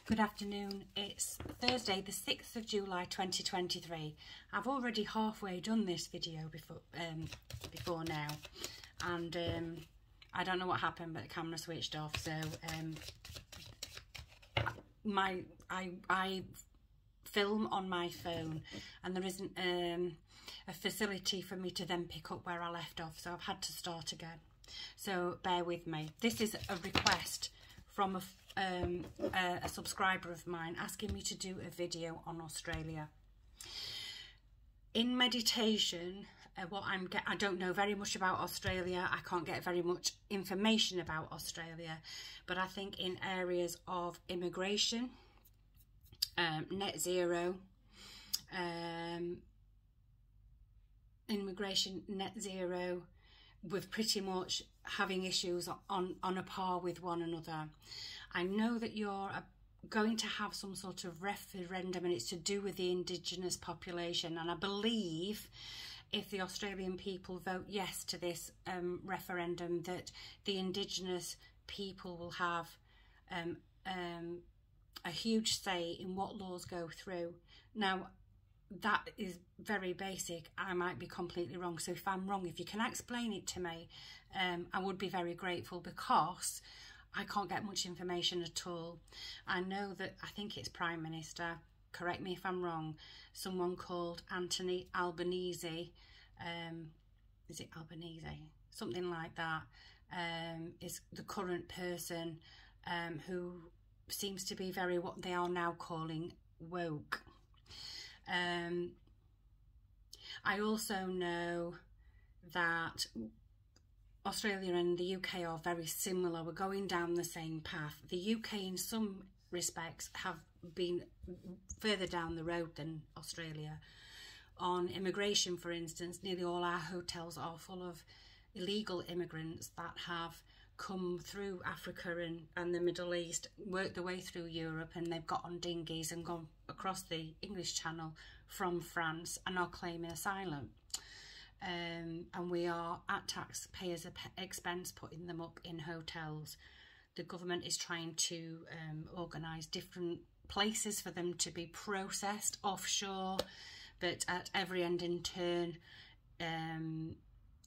Good afternoon. It's Thursday the 6th of July 2023. I've already halfway done this video before now, and I don't know what happened, but the camera switched off, so I film on my phone and there isn't a facility for me to then pick up where I left off, so I've had to start again, so bear with me. This is a request from a subscriber of mine asking me to do a video on Australia. In meditation, I don't know very much about Australia. I can't get very much information about Australia, but I think in areas of immigration, net zero, with pretty much having issues on a par with one another. I know that you're going to have some sort of referendum, and it's to do with the Indigenous population, and I believe if the Australian people vote yes to this referendum, that the Indigenous people will have a huge say in what laws go through. Now, that is very basic. I might be completely wrong, so if I'm wrong, if you can explain it to me, I would be very grateful, because I can't get much information at all. I know that, I think it's Prime Minister, correct me if I'm wrong, someone called Anthony Albanese, is it Albanese? Something like that, is the current person who seems to be very, what they are now calling, woke. I also know that Australia and the UK are very similar. We're going down the same path. The UK in some respects have been further down the road than Australia. On immigration, for instance, nearly all our hotels are full of illegal immigrants that have come through Africa and the Middle East, worked their way through Europe, and they've got on dinghies and gone across the English Channel from France and are claiming asylum. And we are at taxpayers' expense putting them up in hotels. The government is trying to organise different places for them to be processed offshore, but at every end in turn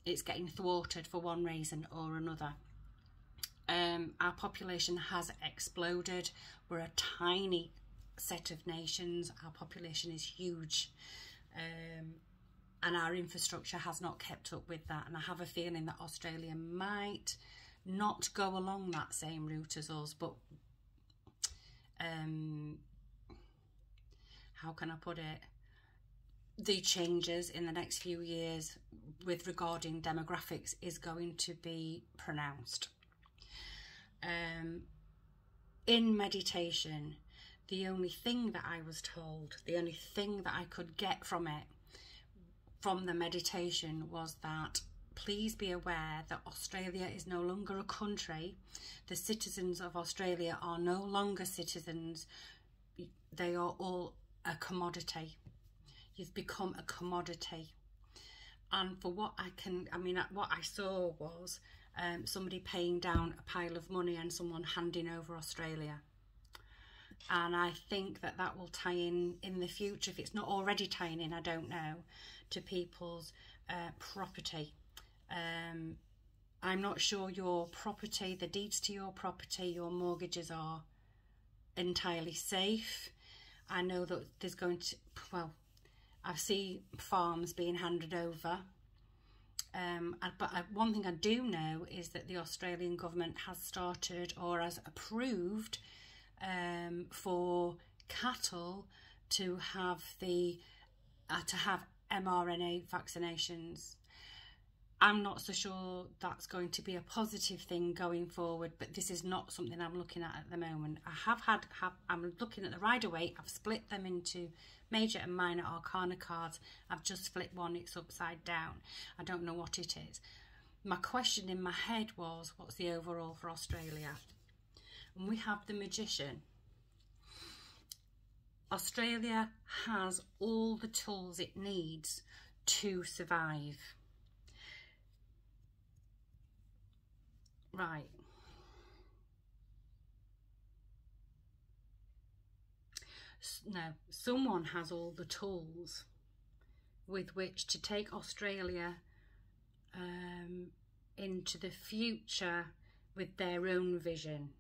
it's getting thwarted for one reason or another. Our population has exploded. We're a tiny set of nations. Our population is huge, and our infrastructure has not kept up with that, and I have a feeling that Australia might not go along that same route as us, but how can I put it, the changes in the next few years with regarding demographics is going to be pronounced. In meditation, the only thing that I was told, the only thing that I could get from it, from the meditation, was that please be aware that Australia is no longer a country. The citizens of Australia are no longer citizens. They are all a commodity. You've become a commodity. And for what what I saw was somebody paying down a pile of money and someone handing over Australia. And I think that that will tie in the future, if it's not already tying in, I don't know, to people's property. I'm not sure your property, the deeds to your property, your mortgages are entirely safe. I know that there's going to, well, I see farms being handed over. But one thing I do know is that the Australian government has started, or has approved, for cattle to have mRNA vaccinations. I'm not so sure that's going to be a positive thing going forward, but this is not something I'm looking at the moment. I'm looking at the Rider-Waite. I've split them into major and minor arcana cards. I've just flipped one, it's upside down. I don't know what it is. My question in my head was, what's the overall for Australia? And we have the Magician. Australia has all the tools it needs to survive. Right. no, someone has all the tools with which to take Australia into the future with their own vision.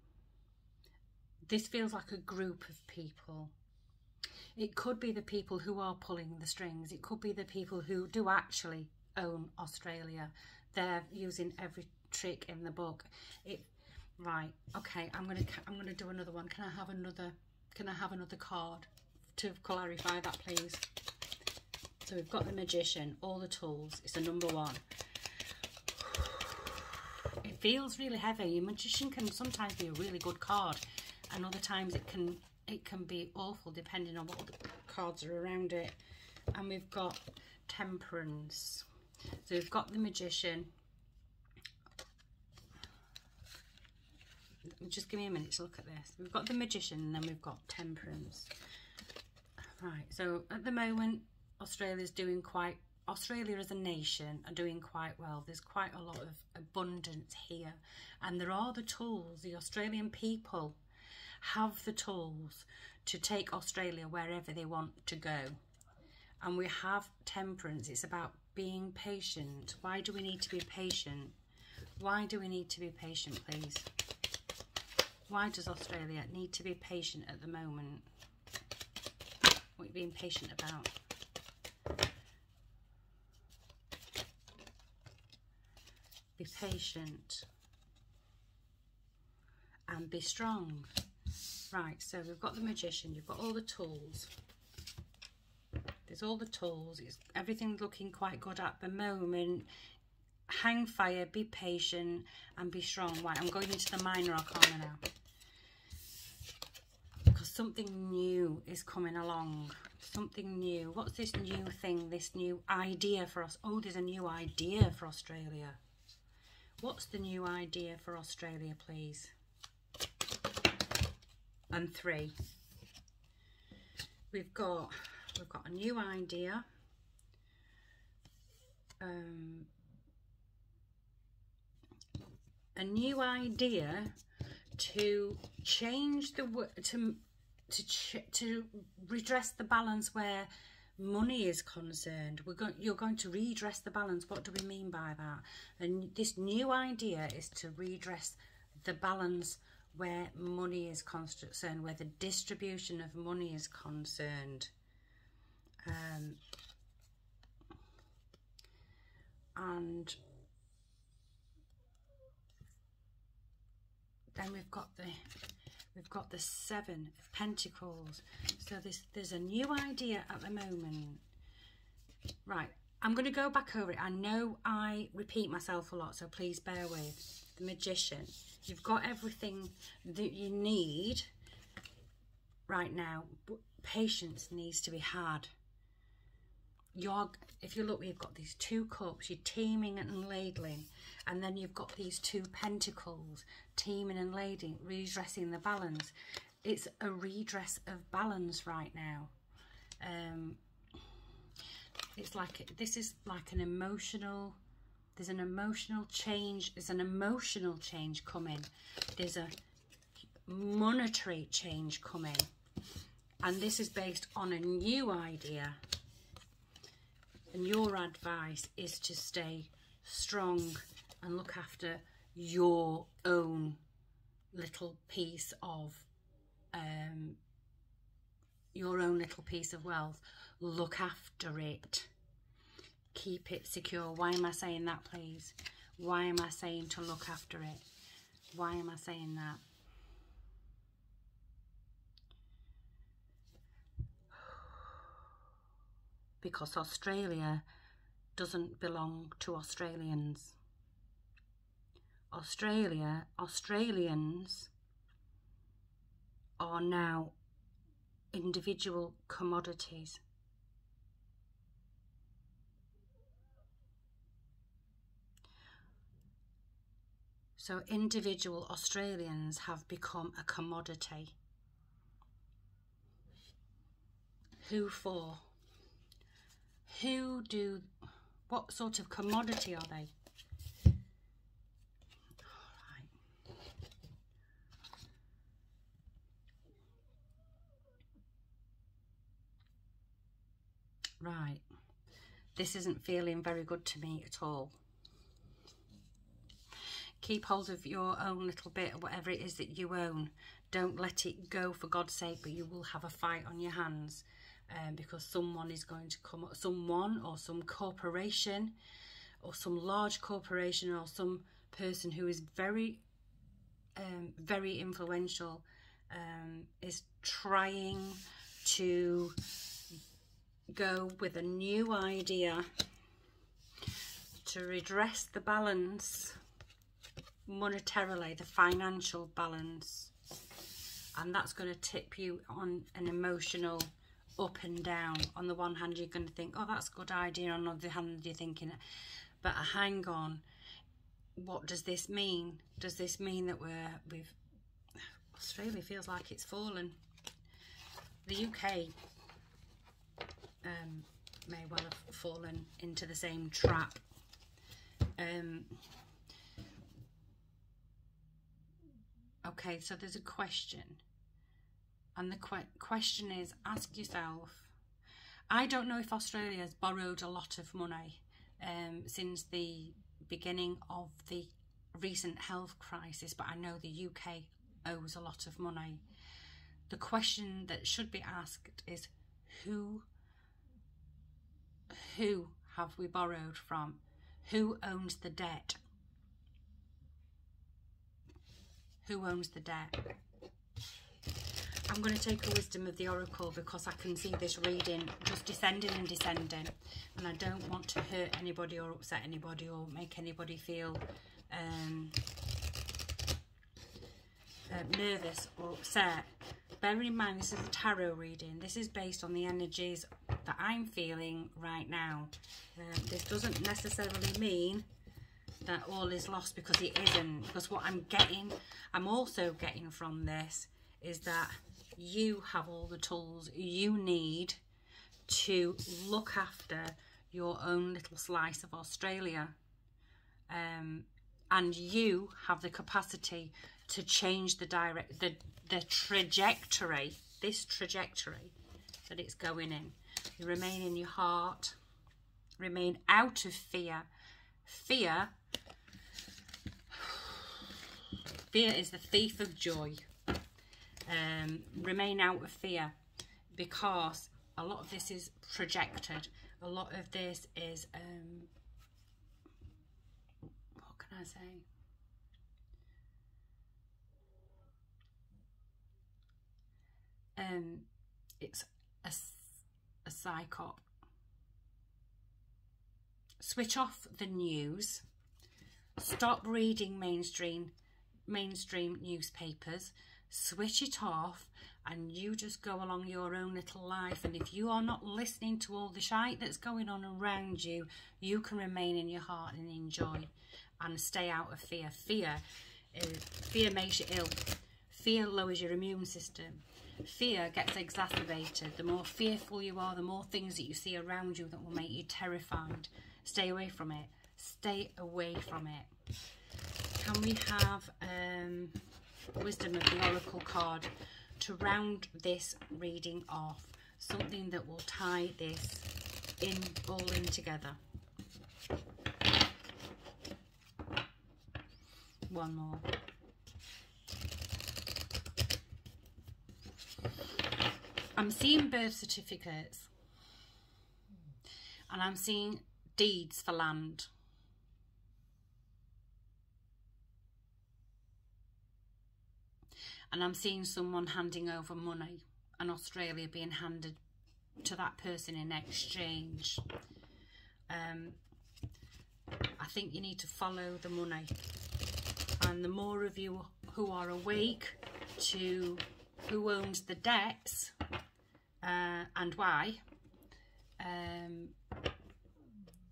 This feels like a group of people. It could be the people who are pulling the strings. It could be the people who do actually own Australia. They're using every trick in the book. Right, okay, I'm gonna do another one. Can I have another card to clarify that, please? So we've got the Magician, all the tools. It's a number 1. It feels really heavy. Your Magician can sometimes be a really good card, and other times it can be awful depending on what other cards are around it. And we've got Temperance. So we've got the Magician. Just give me a minute to look at this. We've got the Magician, and then we've got Temperance. Right, so at the moment, Australia as a nation are doing quite well. There's quite a lot of abundance here, and there are the tools. The Australian people have the tools to take Australia wherever they want to go. And we have Temperance. It's about being patient. Why do we need to be patient? Why do we need to be patient, please? Why does Australia need to be patient at the moment? What are you being patient about? Be patient and be strong. Right, so we've got the Magician. You've got all the tools. There's all the tools. Everything's looking quite good at the moment. Hang fire, be patient and be strong. Right, I'm going into the Minor Arcana now, because something new is coming along. Something new. What's this new thing, this new idea for us? Oh, there's a new idea for Australia. What's the new idea for Australia, please? And 3. We've got a new idea. A new idea to change to redress the balance where money is concerned. You're going to redress the balance. What do we mean by that? And this new idea is to redress the balance where money is concerned, where the distribution of money is concerned. And then we've got the 7 of Pentacles. So there's a new idea at the moment. Right, I'm going to go back over it. I know I repeat myself a lot, so please bear with. The Magician. You've got everything that you need right now, but patience needs to be had. If you look, we've got these 2 cups, you're teaming and ladling, and then you've got these 2 pentacles, teaming and ladling, redressing the balance. It's a redress of balance right now. It's like, this is like an emotional, there's an emotional change, there's an emotional change coming, there's a monetary change coming, and this is based on a new idea. And your advice is to stay strong and look after your own little piece of wealth. Look after it. Keep it secure. Why am I saying that, please? Why am I saying to look after it? Why am I saying that? Because Australia doesn't belong to Australians. Australians are now individual commodities. So individual Australians have become a commodity. Who for? What sort of commodity are they? right, this isn't feeling very good to me at all. Keep hold of your own little bit, whatever it is that you own. Don't let it go, for God's sake, but you will have a fight on your hands, because someone is going to come, someone or some corporation or some large corporation or some person who is very influential, is trying to go with a new idea to redress the balance monetarily, the financial balance, and that's going to tip you on an emotional up and down. On the one hand, you're going to think, oh, that's a good idea. On the other hand, you're thinking, but hang on, what does this mean? Does this mean that Australia feels like it's fallen? The UK may well have fallen into the same trap. Okay, so there's a question, and the question is, ask yourself, I don't know if Australia has borrowed a lot of money since the beginning of the recent health crisis, but I know the UK owes a lot of money. The question that should be asked is, who have we borrowed from? Who owns the debt? Who owns the debt? I'm going to take a wisdom of the oracle, because I can see this reading just descending and descending, and I don't want to hurt anybody or upset anybody or make anybody feel nervous or upset. Bear in mind, this is a tarot reading. This is based on the energies that I'm feeling right now. This doesn't necessarily mean that all is lost, because it isn't. Because what I'm also getting from this is that you have all the tools you need to look after your own little slice of Australia, and you have the capacity to change the trajectory, this trajectory that it's going in. You remain in your heart, remain out of fear. Fear is the thief of joy. Remain out of fear, because a lot of this is projected. A lot of this is, what can I say? It's a psyop. Switch off the news. Stop reading mainstream newspapers. Switch it off, and you just go along your own little life. And if you are not listening to all the shite that's going on around you, you can remain in your heart and enjoy and stay out of fear. Fear makes you ill. Fear lowers your immune system. Fear gets exacerbated. The more fearful you are, the more things that you see around you that will make you terrified. Stay away from it. Stay away from it. Can we have wisdom of the oracle card to round this reading off? Something that will tie this all in together. One more. I'm seeing birth certificates, and I'm seeing deeds for land. And I'm seeing someone handing over money, and Australia being handed to that person in exchange. I think you need to follow the money. And the more of you who are awake to who owns the debts and why,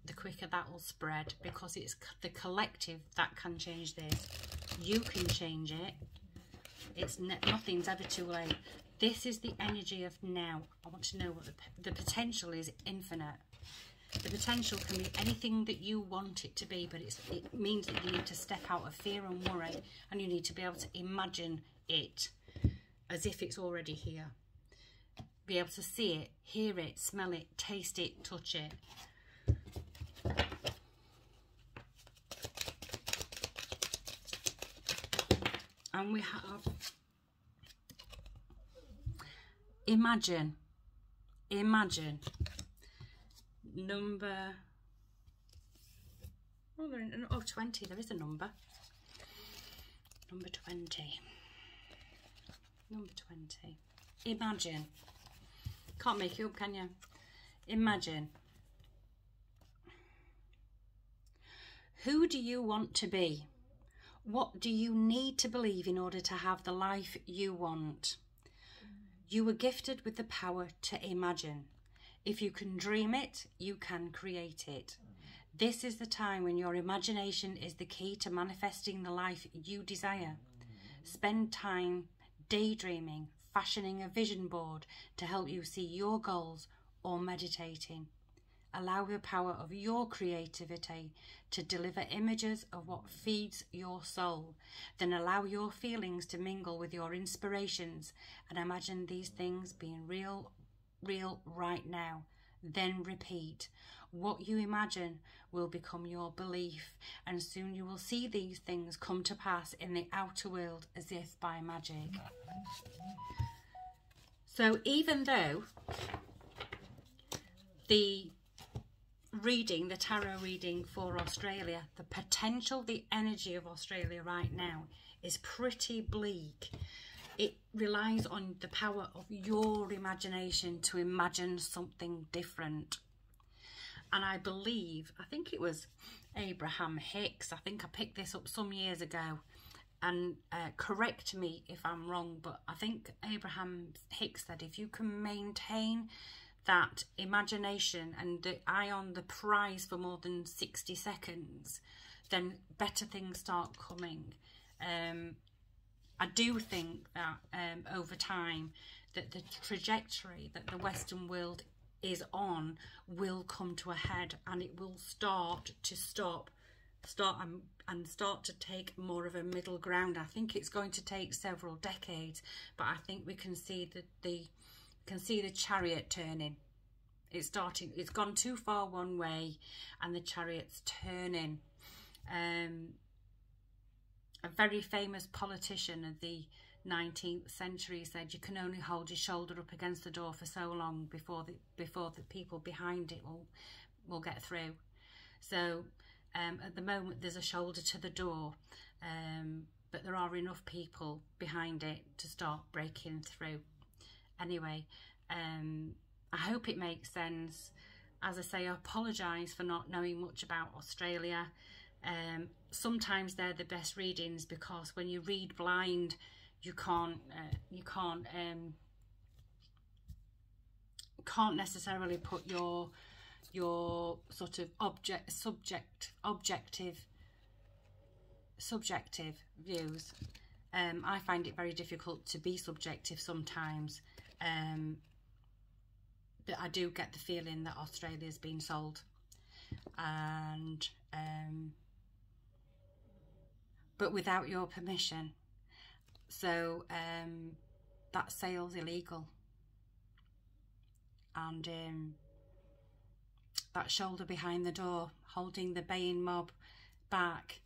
the quicker that will spread, because it's the collective that can change this. You can change it. Nothing's ever too late. This is the energy of now. I want to know what the potential is. Infinite. The potential can be anything that you want it to be, but it means that you need to step out of fear and worry, and you need to be able to imagine it as if it's already here. be able to see it, hear it, smell it, taste it, touch it. And we have imagine number, oh, 20, there is a number 20, number 20. Imagine, can't make it up, can you? Imagine. Who do you want to be? What do you need to believe in order to have the life you want? You were gifted with the power to imagine. If you can dream it, you can create it. This is the time when your imagination is the key to manifesting the life you desire. Spend time daydreaming, fashioning a vision board to help you see your goals, or meditating. Allow the power of your creativity to deliver images of what feeds your soul. Then allow your feelings to mingle with your inspirations and imagine these things being real right now. Then repeat. What you imagine will become your belief, and soon you will see these things come to pass in the outer world as if by magic. So even though the tarot reading for Australia, the potential, the energy of Australia right now is pretty bleak. It relies on the power of your imagination to imagine something different. And I think it was Abraham Hicks, I think I picked this up some years ago, and correct me if I'm wrong, but I think Abraham Hicks said if you can maintain that imagination and the eye on the prize for more than 60 seconds, then better things start coming. I do think that over time that the trajectory that the Western world is on will come to a head, and it will start to start to take more of a middle ground. I think it's going to take several decades, but I think we can see the chariot turning. It's gone too far one way and the chariot's turning. A very famous politician of the 19th century said you can only hold your shoulder up against the door for so long before the people behind it will get through. So at the moment there's a shoulder to the door, but there are enough people behind it to start breaking through. Anyway, I hope it makes sense. As I say, I apologise for not knowing much about Australia. Sometimes they're the best readings because when you read blind, you can't necessarily put your sort of subjective views. I find it very difficult to be subjective sometimes, but I do get the feeling that Australia's been sold, and but without your permission. So that sale's illegal, and that shoulder behind the door holding the baying mob back,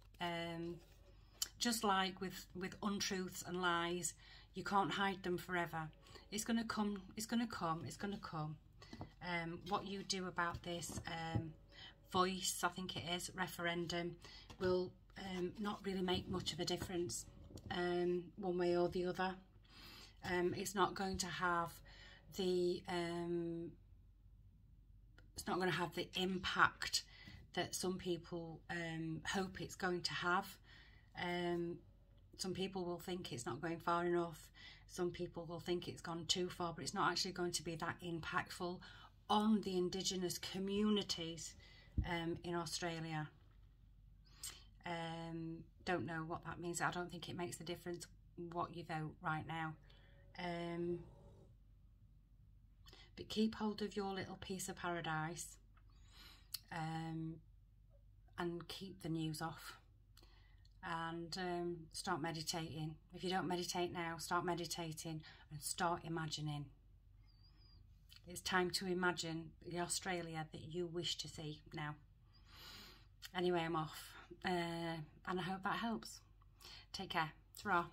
just like with untruths and lies, you can't hide them forever. It's going to come, it's going to come, it's going to come. What you do about this voice, I think it is, referendum, will not really make much of a difference one way or the other. It's not going to have the impact that some people hope it's going to have. Some people will think it's not going far enough. Some people will think it's gone too far, but it's not actually going to be that impactful on the Indigenous communities in Australia. Don't know what that means. I don't think it makes a difference what you vote right now. But keep hold of your little piece of paradise, and keep the news off, and start meditating. If you don't meditate now, start meditating and start imagining. It's time to imagine the Australia that you wish to see now. Anyway, I'm off, and I hope that helps. Take care. Ta-ra.